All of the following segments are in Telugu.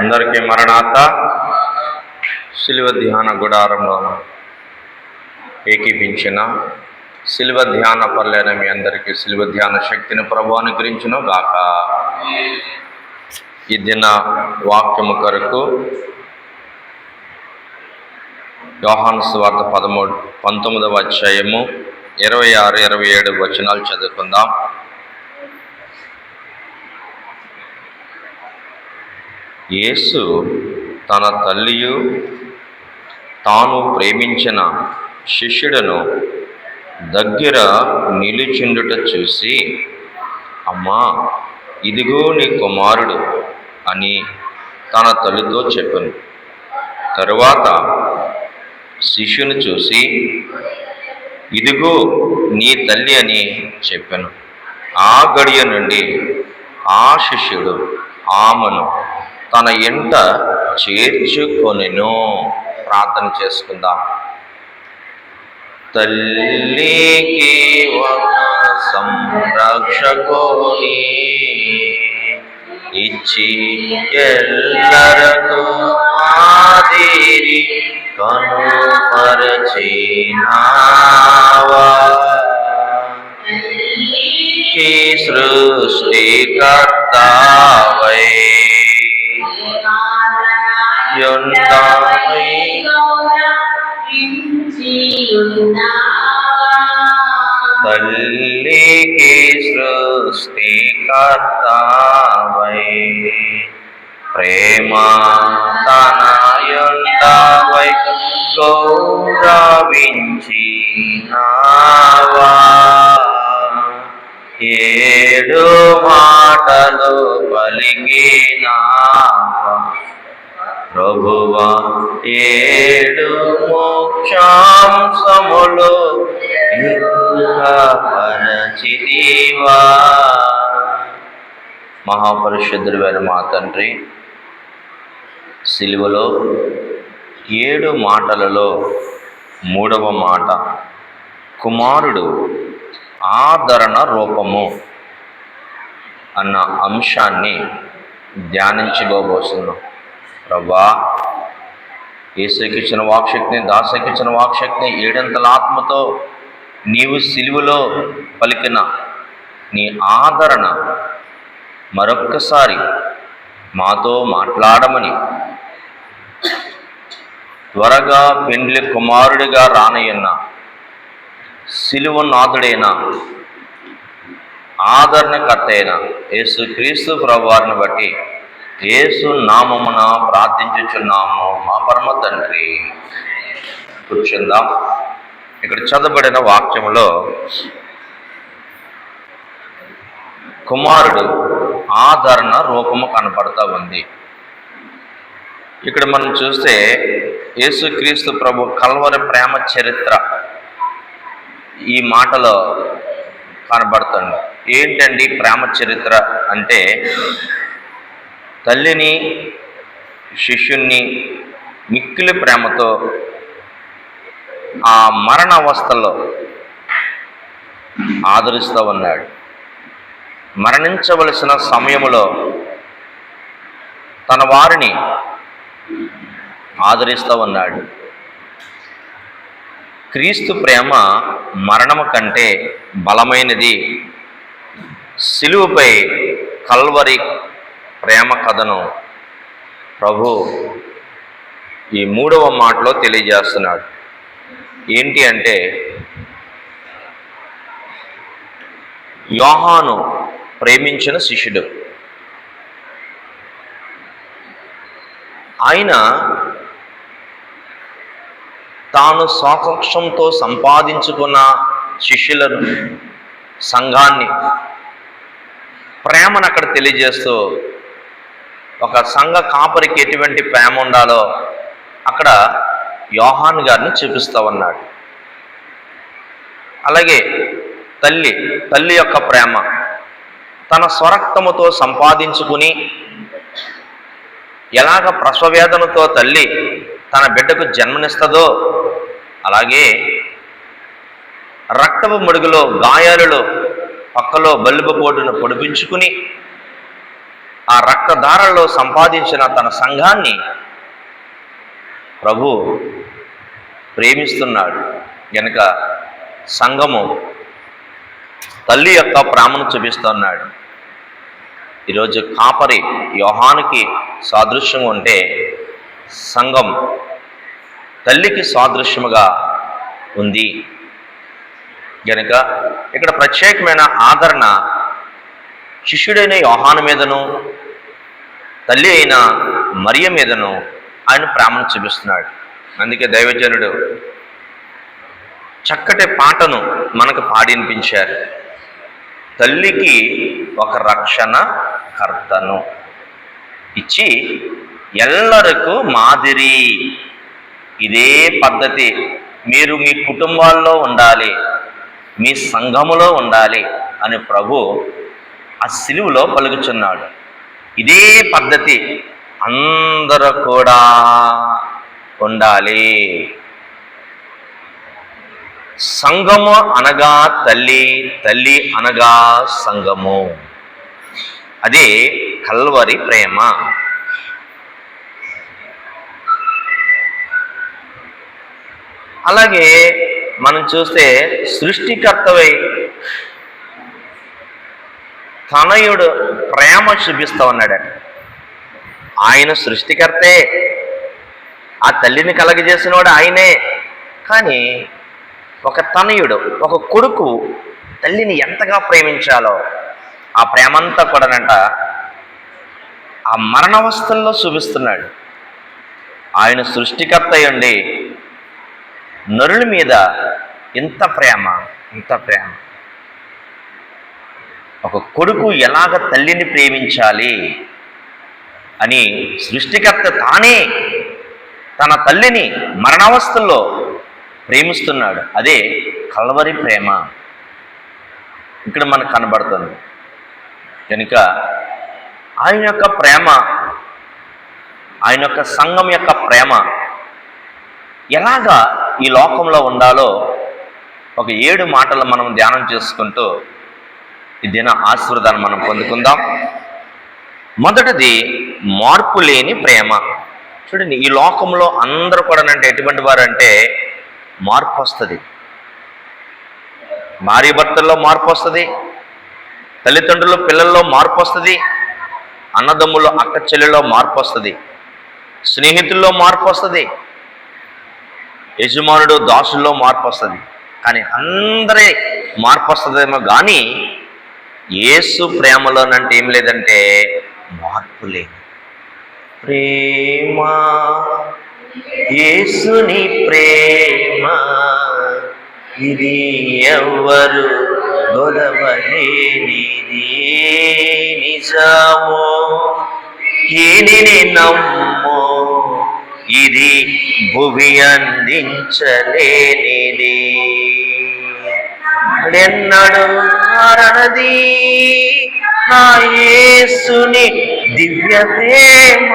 అందరికీ మరణాత. శిలువ ధ్యాన గుడారంలో ఏకీపించిన శిలువ ధ్యాన పర్లేన మీ అందరికీ శిలువ ధ్యాన శక్తిని ప్రభు అనుగ్రహించును గాక. ఈ దిన వాక్యము కొరకు యోహాను సువార్త 19వ అధ్యాయము 26, 27 వచనాలు చదువుకుందాం. యేసు తన తల్లియు తాను ప్రేమించిన శిష్యుడను దగ్గర నిలుచుండుట చూసి, అమ్మా, ఇదిగో నీ కుమారుడు అని తన తల్లితో చెప్పాను. తరువాత శిష్యుని చూసి, ఇదిగో నీ తల్లి అని చెప్పాను. ఆ గడియ నుండి ఆ శిష్యుడు ఆమెను తన ఎంట చేర్చుకొనెను. ప్రార్థన చేసుకుందాం. తల్లికి ఒక సంరక్షకుని ఇచ్చి ఎల్లరకు మాదిరి కనుపరచినావా. ఈ సృష్టికర్తవై తల్లికి సృష్టికర్తవై ప్రేమ తనయుండవై గౌరవించినావా. 7 మాటలు పలికినావా ప్రభువా, 7 మోక్షాంశములు పరచితివా. మహాపరిశుద్ధుడైన మా తండ్రి, సిలువలో 7 మాటలలో 3వ మాట కుమారుడు ఆదరణ రూపము అన్న అంశాన్ని ధ్యానించుకోబోతున్నాం. ప్రభా, యేసుకిచ్చిన వాక్శక్తిని, దాసకిచ్చిన వాక్శక్తిని 7 ఆత్మతో నీవు సిలువలో పలికిన నీ ఆదరణ మరొక్కసారి మాతో మాట్లాడమని, త్వరగా పెండ్లి కుమారుడిగా రానయ్యన్న సిలువనాథుడైన ఆదరణకర్త అయిన యేసుక్రీస్తు ప్రభువారిని బట్టి యేసు నామమున ప్రార్థించుచున్నాము మా పరమ తండ్రి. కూర్చుందాం. ఇక్కడ చదవబడిన వాక్యములో కుమారుడు ఆదరణ రూపము కనపడతా ఉంది. ఇక్కడ మనం చూస్తే యేసుక్రీస్తు ప్రభు కల్వరి ప్రేమ చరిత్ర ఈ మాటలో కనబడుతుంది. ఏంటండి ప్రేమ చరిత్ర అంటే, తల్లిని శిష్యుణ్ణి మిక్కిలి ప్రేమతో ఆ మరణ అవస్థలో ఆదరిస్తూ ఉన్నాడు. మరణించవలసిన సమయంలో తన వారిని ఆదరిస్తూ ఉన్నాడు. క్రీస్తు ప్రేమ మరణము కంటే బలమైనది. సిలువపై కల్వరి ప్రేమ కథను ప్రభు ఈ 3వ మాటలో తెలియజేస్తున్నాడు. ఏంటి అంటే, యోహాను ప్రేమించిన శిష్యుడు. ఆయన తాను స్వపక్షంతో సంపాదించుకున్న శిష్యులను, సంఘాన్ని, ప్రేమను అక్కడ తెలియజేస్తూ ఒక సంఘ కాపరికి ఎటువంటి ప్రేమ ఉండాలో అక్కడ యోహాను గారిని చూపిస్తూ ఉన్నాడు. అలాగే తల్లి యొక్క ప్రేమ తన స్వరక్తముతో సంపాదించుకుని, ఎలాగ ప్రసవవేదనతో తల్లి తన బిడ్డకు జన్మనిస్తుందో అలాగే రక్తపు మడుగులో గాయాలలో పక్కలో బలిపపోటును పొడిపించుకుని ఆ రక్తధారలో సంపాదించిన తన సంఘాన్ని ప్రభు ప్రేమిస్తున్నాడు గనుక సంఘము తల్లి యొక్క ప్రేమను చూపిస్తున్నాడు. ఈరోజు కాపరి యోహానుకి సాదృశ్యం ఉంటే సంఘం తల్లికి సాదృశ్యముగా ఉంది గనుక ఇక్కడ ప్రత్యేకమైన ఆదరణ శిష్యుడైన యోహాను మీదను తల్లి అయిన మరియ మీదను ఆయన ప్రేమను చూపిస్తున్నాడు. అందుకే దైవజనుడు చక్కటి పాటను మనకు పాడి వినిపించారు. తల్లికి ఒక రక్షణ కర్తను ఇచ్చి ఎల్లరకు మాదిరి. ఇదే పద్ధతి మీరు మీ కుటుంబాల్లో ఉండాలి, మీ సంఘములో ఉండాలి అని ప్రభు ఆ సిలువలో పలుకుచున్నాడు. ఇదే పద్ధతి అందరూ కూడా ఉండాలి. సంఘము అనగా తల్లి, తల్లి అనగా సంఘము. అదే కల్వరి ప్రేమ. అలాగే మనం చూస్తే సృష్టికర్తవై తనయుడు ప్రేమ చూపిస్తా ఉన్నాడు. ఆయన సృష్టికర్తే, ఆ తల్లిని కలగజేసినవాడు ఆయనే. కానీ ఒక తనయుడు, ఒక కొడుకు తల్లిని ఎంతగా ప్రేమించాలో ఆ ప్రేమంతా కూడానంట ఆ మరణావస్థల్లో చూపిస్తున్నాడు. ఆయన సృష్టికర్త అయ్యండి నరుల మీద ఇంత ప్రేమ, ఇంత ప్రేమ. ఒక కొడుకు ఎలాగ తల్లిని ప్రేమించాలి అని సృష్టికర్త తానే తన తల్లిని మరణావస్థల్లో ప్రేమిస్తున్నాడు. అదే కల్వరి ప్రేమ ఇక్కడ మనకు కనబడుతుంది. కనుక ఆయన యొక్క ప్రేమ, ఆయన యొక్క సంఘం యొక్క ప్రేమ ఎలాగా ఈ లోకంలో ఉండాలో ఒక 7 మాటలు మనం ధ్యానం చేసుకుంటూ ఈ దిన ఆశీర్వాదాన్ని మనం పొందుకుందాం. మొదటిది మార్పు లేని ప్రేమ. చూడండి, ఈ లోకంలో అందరూ కూడా అంటే ఎటువంటి వారు అంటే మార్పు వస్తుంది. భార్య భర్తల్లో మార్పు వస్తుంది, తల్లిదండ్రులు పిల్లల్లో మార్పు వస్తుంది, అన్నదమ్ముల్లో అక్క చెల్లెల్లో మార్పు వస్తుంది, స్నేహితుల్లో మార్పు వస్తుంది, యజమానుడు దాసుల్లో మార్పు వస్తుంది. కానీ అందరి మార్పు వస్తుందేమో కానీ యేసు ప్రేమలోనంటే ఏం లేదంటే మార్పు లేదు. ప్రేమ యేసుని ప్రేమ ఇది ఎవ్వరు గొలవలేనిది, నిజము దీనిని నమ్ము, ఇది భువి అందించలేనిది. ఎన్నడు మారనది నా యేసుని దివ్య ప్రేమ.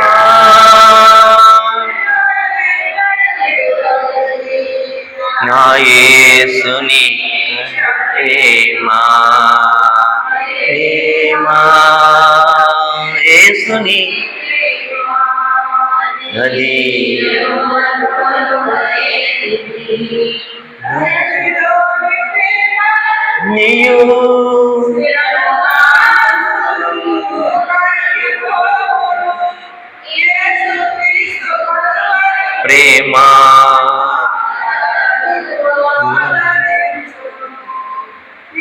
నా యేసుని ప్రేమ, ప్రేమ యేసుని నది నీయు ప్రేమ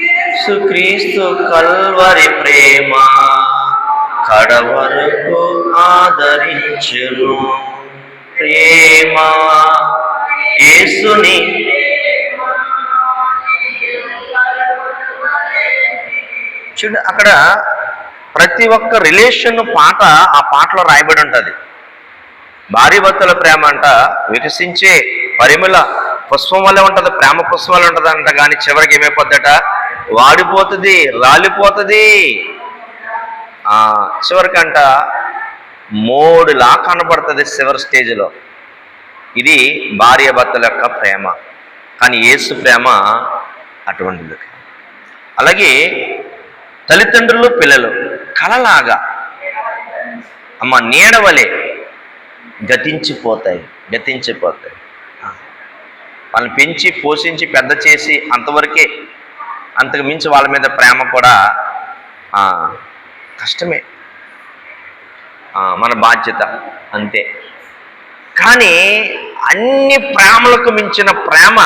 యేసుక్రీస్తు కల్వరి ప్రేమ కడవరకు ఆదరించును. ప్రేమ యేసుని చూడు, అక్కడ ప్రతి ఒక్క రిలేషన్ పాట ఆ పాటలో రాయబడి ఉంటుంది. భార్య భర్తల ప్రేమ అంట వికసించే పరిమళ పుష్పం వల్లే ఉంటుంది, ప్రేమ పుష్పం వల్ల ఉంటుంది అంట. కానీ చివరికి ఏమైపోద్దట, వాడిపోతుంది, రాలిపోతుంది. చివరికంట మోడులా కనపడుతుంది చివరి స్టేజ్లో. ఇది భార్య భర్తల యొక్క ప్రేమ. కానీ యేసు ప్రేమ అటువంటిది. అలాగే తల్లిదండ్రులు పిల్లలు కలలాగా నీడవలే గతించిపోతాయి. వాళ్ళని పెంచి పోషించి పెద్ద చేసి అంతవరకే, అంతకు మించి వాళ్ళ మీద ప్రేమ కూడా కష్టమే. మన బాధ్యత అంతే. కానీ అన్ని ప్రేమలకు మించిన ప్రేమ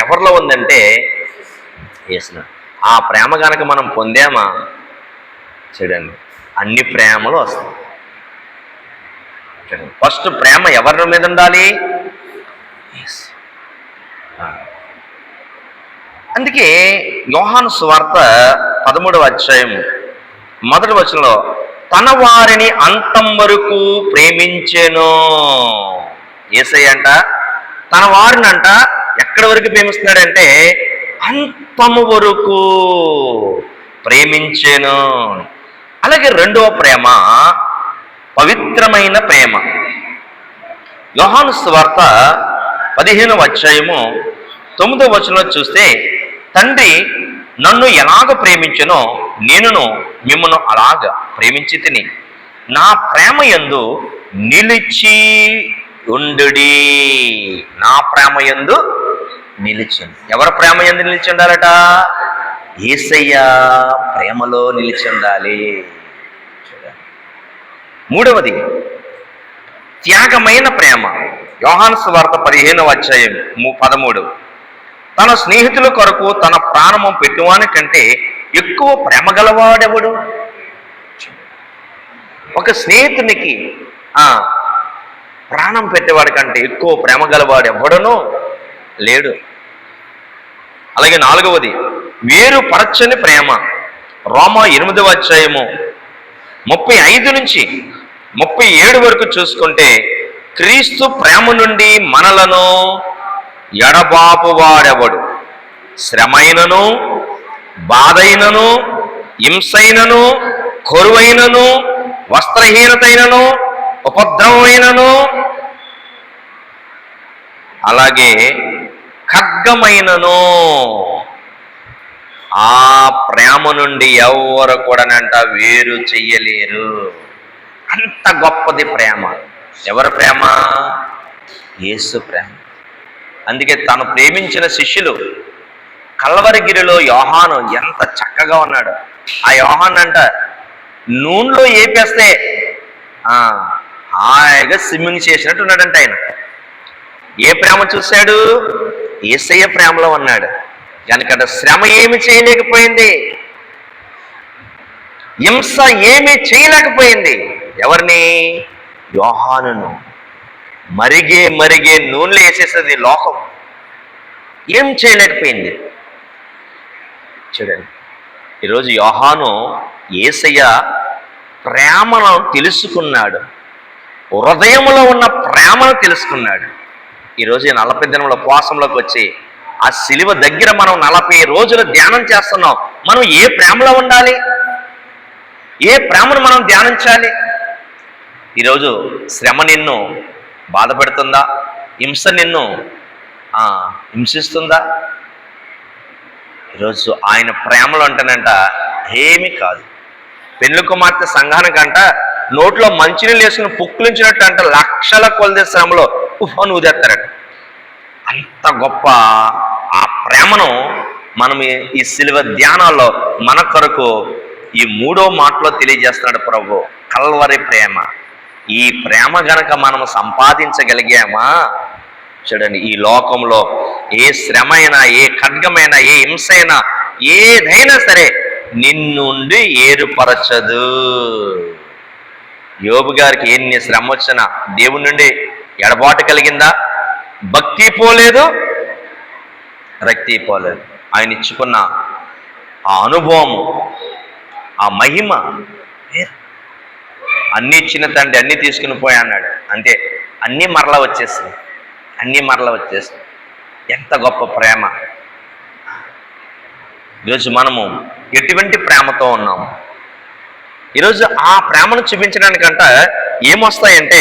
ఎవరిలో ఉందంటే యేసులో. ఆ ప్రేమ కనుక మనం పొందామా, చూడండి అన్ని ప్రేమలు వస్తాయి. ఫస్ట్ ప్రేమ ఎవరి మీద ఉండాలి? అందుకే యోహాను సువార్త 13వ అధ్యాయం 1వ వచనంలో తన వారిని అంతం వరకు ప్రేమించెను. యేసయ్య అంట తన వారిని అంట ఎక్కడి వరకు ప్రేమిస్తున్నాడంటే అంతము వరకు ప్రేమించెను. అలాగే రెండవ ప్రేమ పవిత్రమైన ప్రేమ. యోహాను సువార్త 15వ అధ్యాయము 9వ వచనంలో చూస్తే తండ్రి నన్ను ఎలాగ ప్రేమించెనో నేనును మిమ్మను అలాగ ప్రేమించి తిని నా ప్రేమ యందు నిలిచి ఉండుడి. నా ప్రేమ యందు నిలిచి. ఎవరి ప్రేమ యందు నిలిచి ఉండాలట? యేసయ్య ప్రేమలో నిలిచి ఉండాలి. మూడవది త్యాగమైన ప్రేమ. యోహాను సువార్త 15వ అధ్యాయం 13 తన స్నేహితుల కొరకు తన ప్రాణము పెట్టువాని కంటే ఎక్కువ ప్రేమ గలవాడెవడు? ఒక స్నేహితునికి ప్రాణం పెట్టేవాడి కంటే ఎక్కువ ప్రేమ గలవాడు ఎవడనో లేడు. అలాగే నాలుగవది వేరుపరచని ప్రేమ. రోమా 8వ అధ్యాయము 35 నుంచి 37 వరకు చూసుకుంటే క్రీస్తు ప్రేమ నుండి మనలను ఎడబాపు వాడెవడు? శ్రమైనను, బాధైనను, హింసైనను, కొరువైనను, వస్త్రహీనతైనను, ఉపద్రవమైనను, అలాగే ఖడ్గమైనను ఆ ప్రేమ నుండి ఎవరు కూడానంట వేరు చెయ్యలేరు. అంత గొప్పది ప్రేమ. ఎవరి ప్రేమ? యేసు ప్రేమ. అందుకే తను ప్రేమించిన శిష్యులు కల్వరిగిరిలో యోహాను ఎంత చక్కగా ఉన్నాడు. ఆ యోహాన్ అంట నూనెలో ఏపేస్తే హాయిగా స్విమ్మింగ్ చేసినట్టు ఉన్నాడంట. ఆయన ఏ ప్రేమ చూశాడు? యేసయ్య ప్రేమలో ఉన్నాడు. కనుక శ్రమ ఏమి చేయలేకపోయింది, హింస ఏమీ చేయలేకపోయింది. ఎవరిని? యోహానును. మరిగే నూనెలు వేసేస్తుంది లోకం. ఏం చేయలేకపోయింది. చూడండి ఈరోజు యోహాను యేసయ్య ప్రేమను తెలుసుకున్నాడు. హృదయంలో ఉన్న ప్రేమను తెలుసుకున్నాడు. ఈరోజు 40 దినముల ఉపవాసంలోకి వచ్చి ఆ సిలువ దగ్గర మనం 40 రోజులు ధ్యానం చేస్తున్నాం. మనం ఏ ప్రేమలో ఉండాలి? ఏ ప్రేమను మనం ధ్యానించాలి? ఈరోజు శ్రమ నిన్ను బాధపెడుతుందా? హింస నిన్ను హింసిస్తుందా? ఈరోజు ఆయన ప్రేమలో అంటేనంట ఏమీ కాదు. పెళ్లి కుమార్తె సంఘానికంట నోట్లో మంచినీళ్ళు వేసుకుని పుక్కులించినట్టు అంట లక్షల కొలది శ్రమలో ఉఫ్ఫను ఊదేస్తారట. అంత గొప్ప ఆ ప్రేమను మనం ఈ సిలువ ధ్యానాల్లో మన కొరకు ఈ 3వ మాటలో తెలియజేస్తున్నాడు ప్రభు. కల్వరి ప్రేమ. ఈ ప్రేమ గనక మనం సంపాదించగలిగామా, చూడండి ఈ లోకంలో ఏ శ్రమ అయినా, ఏ ఖడ్గమైనా, ఏ హింస అయినా, ఏదైనా సరే నిన్నుండి ఏరుపరచదు. యోబు గారికి ఎన్ని శ్రమ వచ్చినా దేవుని నుండి ఎడబాటు కలిగిందా? భక్తి పోలేదు, రక్తి పోలేదు. ఆయన ఇచ్చుకున్న ఆ అనుభవము, ఆ మహిమ అన్నీ ఇచ్చిన తండ్రి అన్నీ తీసుకుని పోయా అన్నాడు. అంతే, అన్నీ మరలా వచ్చేసింది. ఎంత గొప్ప ప్రేమ. ఈరోజు మనము ఎటువంటి ప్రేమతో ఉన్నాము? ఈరోజు ఆ ప్రేమను చూపించడానికంట ఏమొస్తాయంటే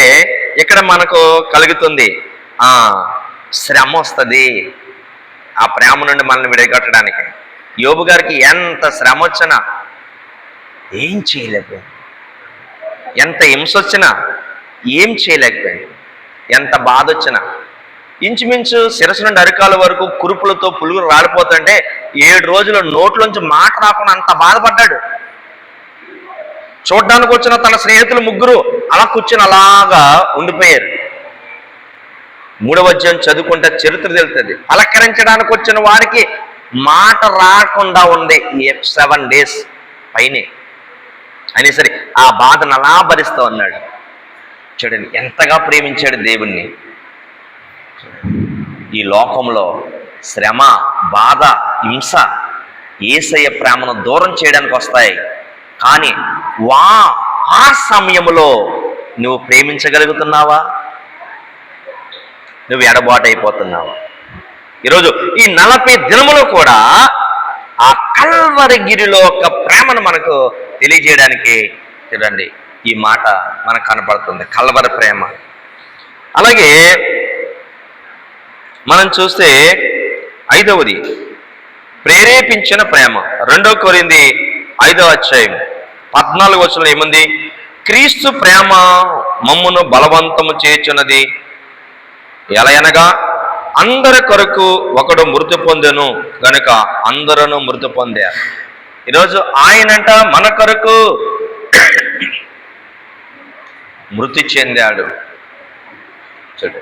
ఇక్కడ మనకు కలుగుతుంది శ్రమ వస్తుంది. ఆ ప్రేమ నుండి మనల్ని విడగొట్టడానికి యోబు గారికి ఎంత శ్రమ వచ్చినా ఏం చేయలేకపోయింది. ఎంత హింస వచ్చినా ఏం చేయలేకపోయింది. ఎంత బాధ వచ్చినా, ఇంచుమించు శిరస్సు నుండి అరికాల వరకు కురుపులతో పులుగులు రాలిపోతుంటే 7 రోజులు నోట్లోంచి మాట రాకుండా అంత బాధపడ్డాడు. చూడ్డానికి వచ్చిన తన స్నేహితులు 3 అలా కూర్చొని అలాగా ఉండిపోయారు. 3వ అధ్యాయం చదువుకుంటే చరిత్ర తెలుస్తుంది. పలకరించడానికి వచ్చిన వారికి మాట రాకుండా ఉంది 7 days పైనే. అయినా సరే ఆ బాధను అలా భరిస్తూ ఉన్నాడు. చూడండి ఎంతగా ప్రేమించాడు దేవుణ్ణి. ఈ లోకంలో శ్రమ, బాధ, హింస యేసయ్య ప్రేమను దూరం చేయడానికి వస్తాయి. కానీ ఆ సమయంలో నువ్వు ప్రేమించగలుగుతున్నావా? నువ్వు ఎడబాటు అయిపోతున్నావా? ఈరోజు ఈ 40 దినములు కూడా ఆ కల్వరిగిరిలో ఒక ప్రేమను మనకు తెలియజేయడానికి చూడండి ఈ మాట మనకు కనపడుతుంది, కల్వరి ప్రేమ. అలాగే మనం చూస్తే 5వది ప్రేరేపించిన ప్రేమ. 2 కొరింథీ 5వ అధ్యాయం 14వ వచనంలో ఏముంది? క్రీస్తు ప్రేమ మమ్మును బలవంతము చేయుచున్నది, ఎలయనగా అందరి కొరకు ఒకడు మృతి పొందెను గనుక అందరూ మృతి పొందారు. ఈరోజు ఆయనంట మన కొరకు మృతి చెందాడు. చూడు,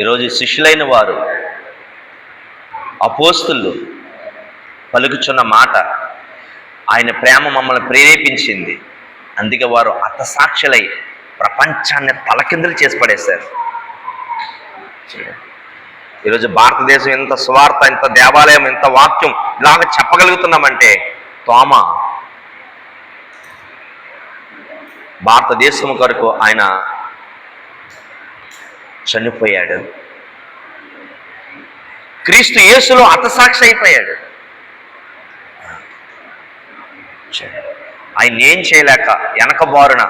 ఈరోజు శిష్యులైన వారు, అపోస్తులు పలుకుచున్న మాట, ఆయన ప్రేమ మమ్మల్ని ప్రేరేపించింది. అందుకే వారు హతసాక్షులై ప్రపంచాన్ని తలకిందులు చేసి పడేశారు. ఈరోజు భారతదేశం ఇంత స్వార్థ, ఇంత దేవాలయం, ఇంత వాక్యం ఇలాగ చెప్పగలుగుతున్నామంటే తోమ భారతదేశం కొరకు ఆయన చనిపోయాడు. క్రీస్తు యేసులో హతసాక్షి అయిపోయాడు. ఆయన ఏం చేయలేక వెనకబారున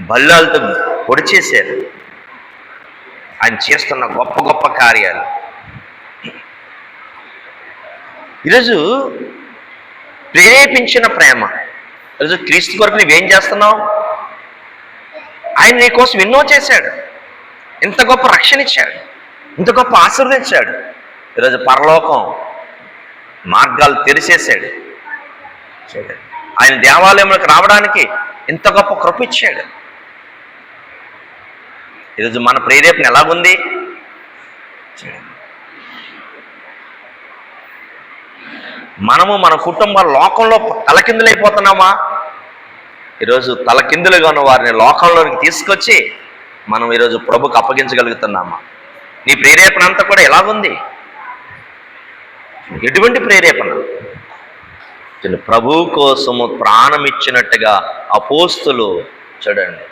బల్లాలతో పొడి చేశారు. ఆయన చేస్తున్న గొప్ప గొప్ప కార్యాలు. ఈరోజు ప్రేరేపించిన ప్రేమ. ఈరోజు క్రీస్తు కొరకు నువ్వేం చేస్తున్నావు? ఆయన నీ కోసం ఎన్నో చేశాడు, ఇంత గొప్ప రక్షణ ఇచ్చాడు, ఇంత గొప్ప ఆశీర్వదించాడు. ఈరోజు పరలోకం మార్గాలు తెరిచేశాడు. ఆయన దేవాలయంలోకి రావడానికి ఇంత గొప్ప కృప ఇచ్చాడు. ఈరోజు మన ప్రేరేపణ ఎలాగుంది? మనము మన కుటుంబాల లోకంలో తలకిందులైపోతున్నామా? ఈరోజు తలకిందులుగా ఉన్న వారిని లోకంలోకి తీసుకొచ్చి మనం ఈరోజు ప్రభుకు అప్పగించగలుగుతున్నామా? నీ ప్రేరేపణ అంతా కూడా ఎలాగుంది? ఎటువంటి ప్రేరేపణ? ప్రభు కోసము ప్రాణం ఇచ్చినట్టుగా అపోస్తులు చూడండి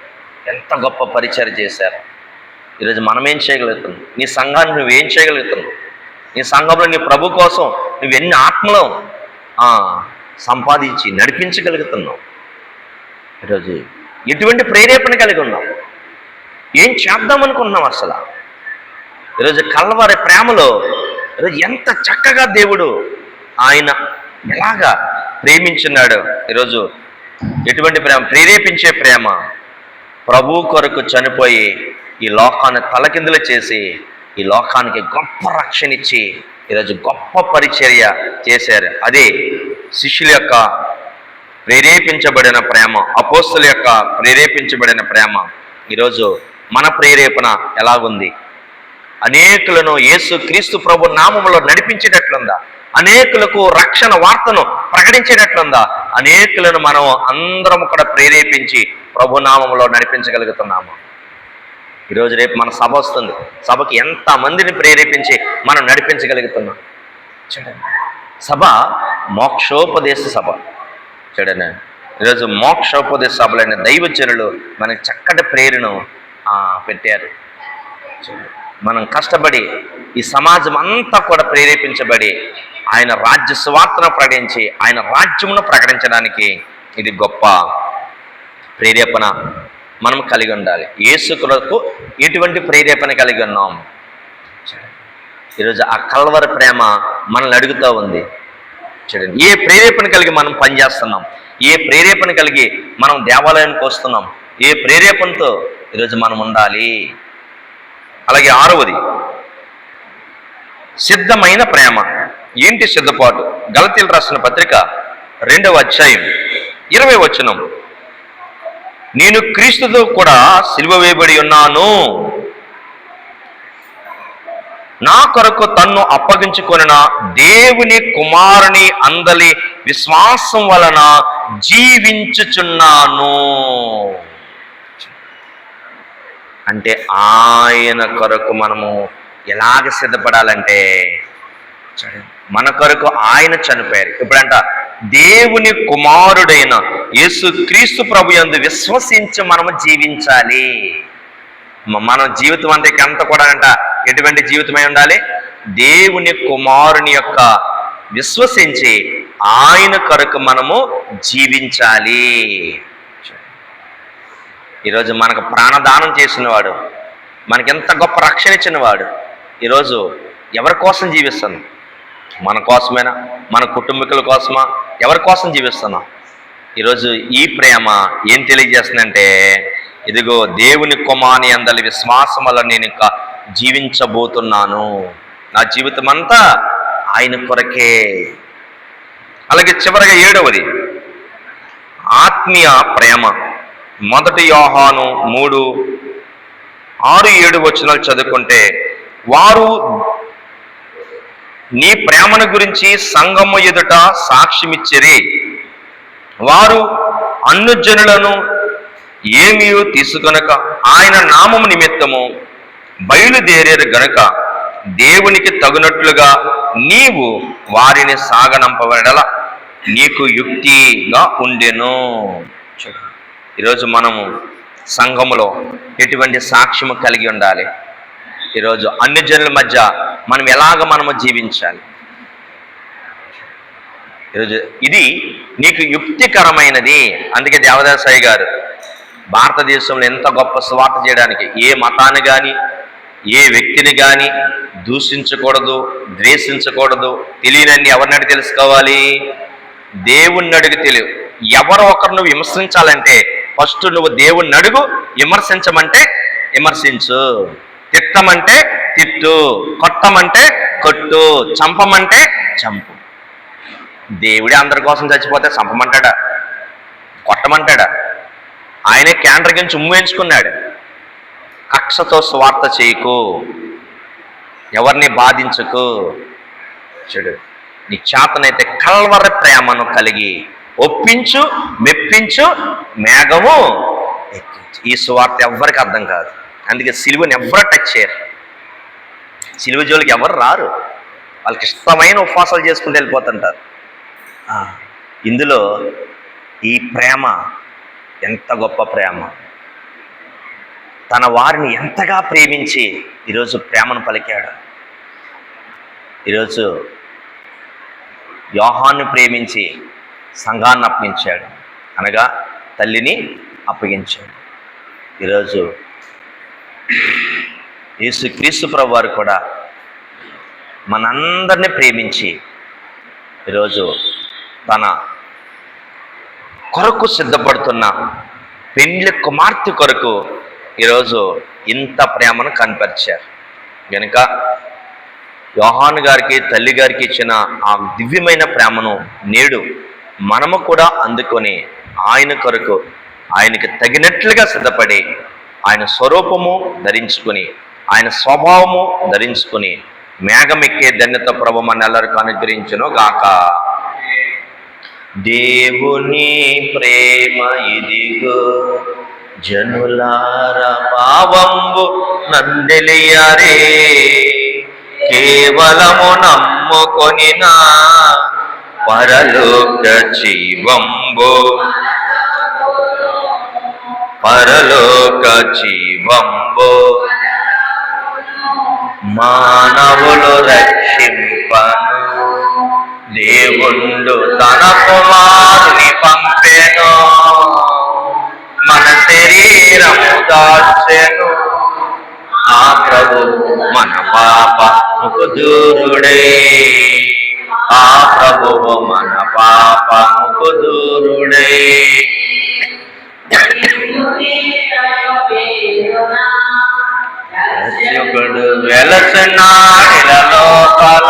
ఎంత గొప్ప పరిచయం చేశారు. ఈరోజు మనం ఏం చేయగలుగుతున్నాం? నీ సంఘాన్ని నువ్వేం చేయగలుగుతున్నావు? నీ సంఘంలో నీ ప్రభు కోసం నువ్వు ఎన్ని ఆత్మలో సంపాదించి నడిపించగలుగుతున్నావు? ఈరోజు ఎటువంటి ప్రేరేపణ కలిగి ఉన్నావు? ఏం చేద్దామనుకుంటున్నావు అసలు? ఈరోజు కల్వరి ప్రేమలో ఈరోజు ఎంత చక్కగా దేవుడు ఆయన ఎలాగా ప్రేమించున్నాడు. ఈరోజు ఎటువంటి ప్రేమ? ప్రేరేపించే ప్రేమ. ప్రభు కొరకు చనిపోయి ఈ లోకాన్ని తలకిందులు చేసి ఈ లోకానికి గొప్ప రక్షణ ఇచ్చి ఈరోజు గొప్ప పరిచర్య చేశారు. అదే శిష్యుల యొక్క ప్రేరేపించబడిన ప్రేమ, అపోస్తుల యొక్క ప్రేరేపించబడిన ప్రేమ. ఈరోజు మన ప్రేరేపణ ఎలాగుంది? అనేకులను యేసు క్రీస్తు ప్రభు నామములో నడిపించేటట్లుందా? అనేకులకు రక్షణ వార్తను ప్రకటించేటట్లుందా? అనేకులను మనం అందరం కూడా ప్రేరేపించి ప్రభునామములో నడిపించగలుగుతున్నాము. ఈరోజు రేపు మన సభ వస్తుంది. సభకి ఎంత మందిని ప్రేరేపించి మనం నడిపించగలుగుతున్నాం? చూడండి, సభ మోక్షోపదేశ సభ. చూడండి, ఈరోజు మోక్షోపదేశ సభలైన దైవజనులు మనకి చక్కటి ప్రేరణను పెట్టారు. మనం కష్టపడి ఈ సమాజం అంతా కూడా ప్రేరేపించబడి ఆయన రాజ్య సువార్తను ప్రకటించి ఆయన రాజ్యమును ప్రకటించడానికి ఇది గొప్ప ప్రేరేపణ మనం కలిగి ఉండాలి. యేసు కొరకు ఎటువంటి ప్రేరేపణ కలిగి ఉన్నాం? ఈరోజు ఆ కల్వరి ప్రేమ మనల్ని అడుగుతూ ఉంది. చూడండి, ఏ ప్రేరేపణ కలిగి మనం పనిచేస్తున్నాం, ఏ ప్రేరేపణ కలిగి మనం దేవాలయానికి వస్తున్నాం, ఏ ప్రేరేపణతో ఈరోజు మనం ఉండాలి. అలాగే 6వది సిద్ధమైన ప్రేమ. ఏంటి సిద్ధపాటు? గలతీయులు రాసిన పత్రిక 2వ అధ్యాయం 20వ వచనం, నేను క్రీస్తుతో కూడా సిలువ వేయబడి ఉన్నాను, నా కొరకు తన్ను అప్పగించుకొనిన దేవుని కుమారుని అందలి విశ్వాసం వలన జీవించుచున్నాను. అంటే ఆయన కొరకు మనము ఎలాగ సిద్ధపడాలంటే, మన కొరకు ఆయన చనిపోయారు. ఇప్పుడంట దేవుని కుమారుడైన యేసు క్రీస్తు ప్రభు యందు విశ్వసించి మనము జీవించాలి. మన జీవితం అంత కూడా అంట ఎటువంటి జీవితమై ఉండాలి? దేవుని కుమారుని యొక్క విశ్వసించి ఆయన కొరకు మనము జీవించాలి. ఈరోజు మనకు ప్రాణదానం చేసినవాడు, మనకెంత గొప్ప రక్షణ ఇచ్చినవాడు, ఈరోజు ఎవరి కోసం జీవిస్తున్నాం? మన కోసమేనా? మన కుటుంబీకుల కోసమా? ఎవరి కోసం జీవిస్తున్నాం? ఈరోజు ఈ ప్రేమ ఏం తెలియజేస్తుందంటే, ఇదిగో దేవుని కుమారుని అందలి విశ్వాసం వల్ల నేను ఇంకా జీవించబోతున్నాను, నా జీవితం అంతా ఆయన కొరకే. అలాగే చివరిగా 7వది ఆత్మీయ ప్రేమ. 1 యోహాను 3:6-7 వచనాలు చదువుకుంటే, వారు నీ ప్రేమను గురించి సంఘము ఎదుట సాక్ష్యమిచ్చిరి, వారు అన్యజనులను ఏమీ తీసుకొనక ఆయన నామము నిమిత్తము బయలుదేరేరు గనుక దేవునికి తగినట్లుగా నీవు వారిని సాగనంపబడల నీకు యుక్తిగా ఉండెను. ఈరోజు మనము సంఘములో ఎటువంటి సాక్ష్యము కలిగి ఉండాలి? ఈరోజు అన్ని జనుల మధ్య మనం మనము జీవించాలి? ఈరోజు ఇది నీకు యుక్తికరమైనది. అందుకే దేవదాసాయి గారు భారతదేశంలో ఎంత గొప్ప సువార్త చేయడానికి ఏ మతాన్ని కానీ ఏ వ్యక్తిని కానీ దూషించకూడదు, ద్వేషించకూడదు, తెలియనన్ని ఎవరినడిగి తెలుసుకోవాలి? దేవుణ్ణి అడిగి తెలియదు. ఎవరో ఒకరు నువ్వు విమర్శించాలంటే ఫస్ట్ నువ్వు దేవుణ్ణి అడుగు, విమర్శించమంటే విమర్శించు, తిట్టమంటే తిట్టు, కొట్టమంటే కొట్టు, చంపమంటే చంపు. దేవుడే అందరి కోసం చచ్చిపోతే చంపమంటాడా? కొట్టమంటాడా? ఆయనే క్యాండర్ కించి ఉమ్మేయించుకున్నాడు. కక్షతో స్వార్థ చేయకు, ఎవరిని బాధించకు. చూడు, నీ చేతనైతే కల్వరి ప్రేమను కలిగి ఒప్పించు, మెప్పించు, మేఘము ఎక్కించు. ఈ సువార్త ఎవ్వరికి అర్థం కాదు. అందుకే సిలువని ఎవ్వరు టచ్ చేయరు, సిలువ జోలికి ఎవరు రారు. వాళ్ళకి ఇష్టమైన ఉపవాసాలు చేసుకుంటూ వెళ్ళిపోతుంటారు. ఇందులో ఈ ప్రేమ ఎంత గొప్ప ప్రేమ! తన వారిని ఎంతగా ప్రేమించి ఈరోజు ప్రేమను పలికాడు. ఈరోజు యోహాను ప్రేమించి సంఘాన్ని అప్పగించాడు, అనగా తల్లిని అప్పగించాడు. ఈరోజు యేసుక్రీస్తు ప్రభు వారు కూడా మనందరినీ ప్రేమించి ఈరోజు తన కొరకు సిద్ధపడుతున్న పెండ్లి కుమార్తె కొరకు ఈరోజు ఇంత ప్రేమను కనపరిచారు. కనుక యోహాను గారికి తల్లి గారికి ఇచ్చిన ఆ దివ్యమైన ప్రేమను నేడు మనము కూడా అందుకొని ఆయన కొరకు ఆయనకి తగినట్లుగా సిద్ధపడి ఆయన స్వరూపము ధరించుకొని ఆయన స్వభావము ధరించుకొని మేఘమెక్కే ధన్యత ప్రభు మనెల్లరికీ అనుగ్రహించును గాక. దేవుని ప్రేమ ఇదిగో జనులార భావంబు నందెలియరే, కేవలము నమ్ముకొనిన పరలోక జీవంబు, పరలోక జీవంబు మానవులు రక్షింపను, దేవుండు తన కుమారుని పంపెను, మన శరీరము దాచెను, ఆ ప్రభు మన పాపముకు దూరుడే. ప్రభువు మన పాపముకు దూరుడై రక్షకుడు వెలసనాడిల లోపల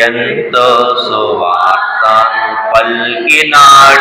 ఎంతో సువార్తను పలికినాడు.